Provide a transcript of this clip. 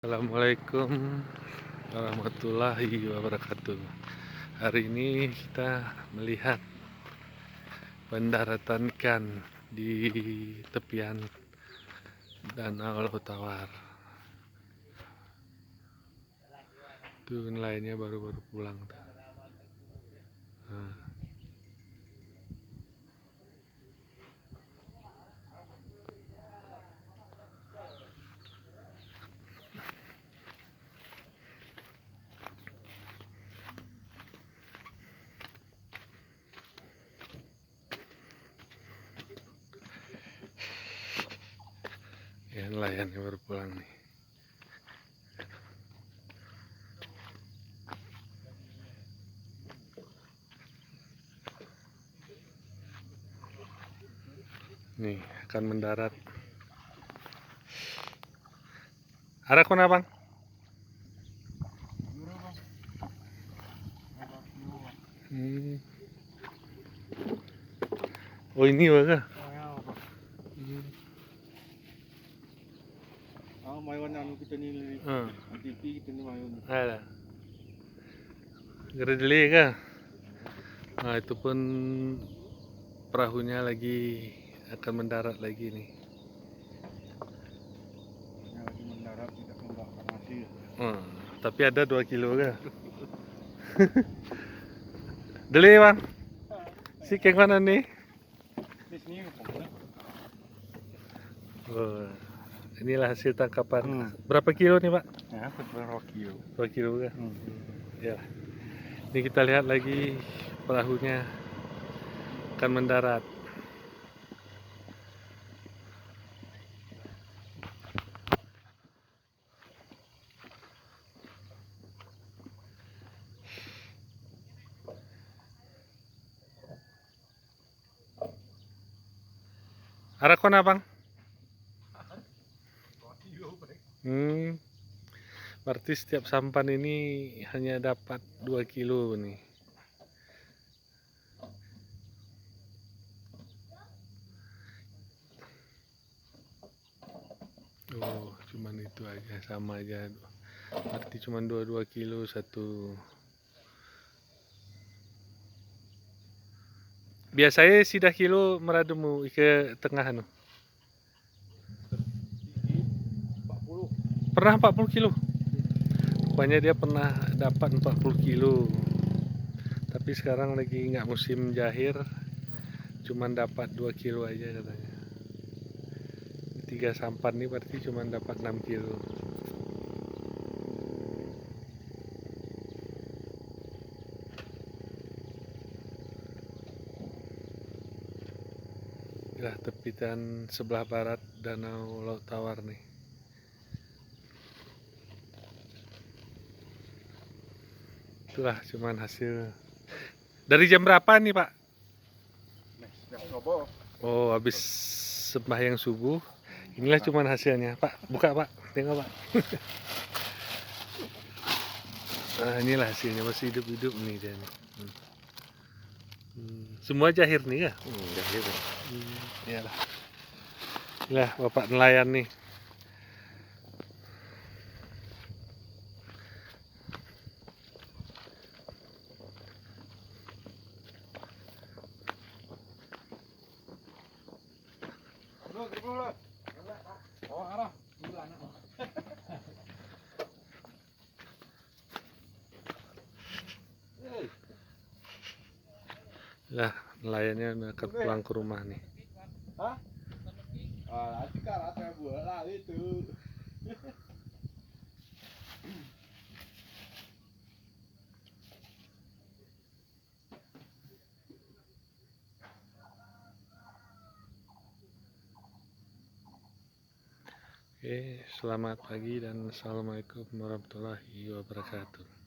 Assalamualaikum warahmatullahi wabarakatuh. Hari ini kita melihat pendaratan ikan di tepian Danau Laut Tawar. Itu nelayannya baru-baru pulang. Nah, ya nelayannya baru pulang nih. Nih akan mendarat. Arah kemana bang? Oh ini bang. Mayon anu kita ni TV kita ni mayon. Ada. Gerdeli kah? Nah itu pun perahunya lagi akan mendarat lagi nih. Yang lagi mendarat tidak membakar hasil. Tapi ada 2 kilo kah? Deli bang. Si keng mana nih? Di sini pokoknya. Oh, inilah hasil tangkapan. Berapa kilo nih pak? Ya, berapa kilo? 2 kilo kah? Ya. Ini kita lihat lagi perahunya akan mendarat. Arah kona bang? Berarti setiap sampan ini hanya dapat 2 kilo nih. Oh, cuman itu aja, sama aja. Berarti cuman 2 kilo satu. Biasanya sidah kilo merademu ke tengah anu. 40. Pernah 40 kilo. Rupanya dia pernah dapat 40 kilo. Tapi sekarang lagi nggak musim jahir. Cuman dapat 2 kilo aja katanya. 3 sampan nih berarti cuman dapat 6 kilo. Inilah tepian sebelah barat Danau Laut Tawar nih. Itulah cuman hasil. Dari jam berapa nih pak? Oh habis sembahyang subuh. Inilah cuman hasilnya pak. Buka pak, tengok pak. Nah inilah hasilnya, masih hidup-hidup nih dia nih. Semua jahir nih ya? Jahir. Iyalah. Inilah bapak nelayan nih. Oh, arah. Lah nelayannya udah akan pulang ke rumah nih. Hah? Ah, nanti karatnya bola itu. Oke, selamat pagi dan assalamualaikum warahmatullahi wabarakatuh.